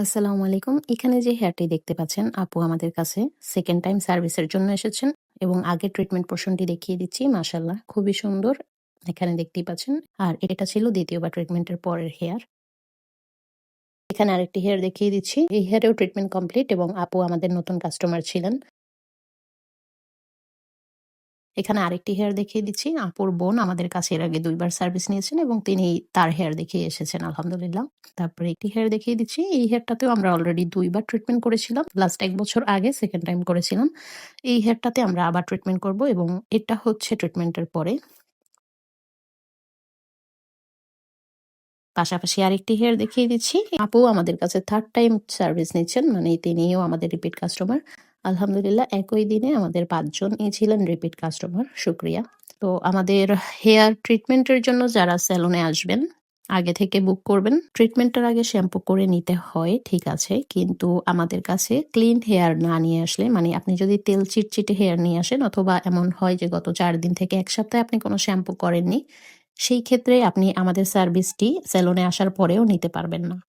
আসসালামু আলাইকুম। এখানে যে হেয়ারটি দেখতে পাচ্ছেন, আপু আমাদের কাছে সেকেন্ড টাইম সার্ভিসের জন্য এসেছেন এবং আগের ট্রিটমেন্ট পোরশনটি দেখিয়ে দিচ্ছি। মাশাআল্লাহ খুবই সুন্দর। এখানে দেখতেই পাচ্ছেন। আর এটা ছিল ২য় বার ট্রিটমেন্টের পরের হেয়ার। এখানে আরেকটি হেয়ার দেখিয়ে দিচ্ছি। এই হেয়ারেও ট্রিটমেন্ট কমপ্লিট এবং আপু আমাদের নতুন কাস্টমার ছিলেন। এখানে আরেকটি হেয়ার দেখিয়ে দিচ্ছি। আপুর বোন আমাদের কাছে এর আগে ২ বার সার্ভিস নিয়েছেন এবং তিনি তার হেয়ার দেখিয়ে এসেছেন আলহামদুলিল্লাহ। তারপরে একটি হেয়ার দেখিয়ে দিচ্ছি। এই হেয়ারটাতেও আমরা অলরেডি ২ বার ট্রিটমেন্ট করেছিলাম। লাস্ট ১ বছর আগে সেকেন্ড টাইম করেছিলাম। এই হেয়ারটাতে আমরা আবার ট্রিটমেন্ট করব এবং এটা হচ্ছে ট্রিটমেন্টের পরে। পাশাপাশি আরেকটি হেয়ার দেখিয়ে দিচ্ছি। আপুও আমাদের কাছে 3rd টাইম সার্ভিস নিচ্ছেন। মানে তিনিও আমাদের রিপিট কাস্টমার। আলহামদুলিল্লাহ একই দিনে আমাদের ৫ জনই ছিলেন রিপিট কাস্টমার। শুকরিয়া। তো আমাদের হেয়ার ট্রিটমেন্টের জন্য যারা সেলুনে আসবেন, আগে থেকে বুক করবেন। ট্রিটমেন্টের আগে শ্যাম্পু করে নিতে হয়, ঠিক আছে। কিন্তু আমাদের কাছে ক্লিন হেয়ার না নিয়ে আসলে, মানে আপনি যদি তেল চিটচিটে হেয়ার নিয়ে আসেন অথবা এমন হয় যে গত ৪ দিন থেকে ১ সপ্তাহে আপনি কোনো শ্যাম্পু করেননি, সেই ক্ষেত্রে আপনি আমাদের সার্ভিসটি সেলুনে আসার পরেও নিতে পারবেন না।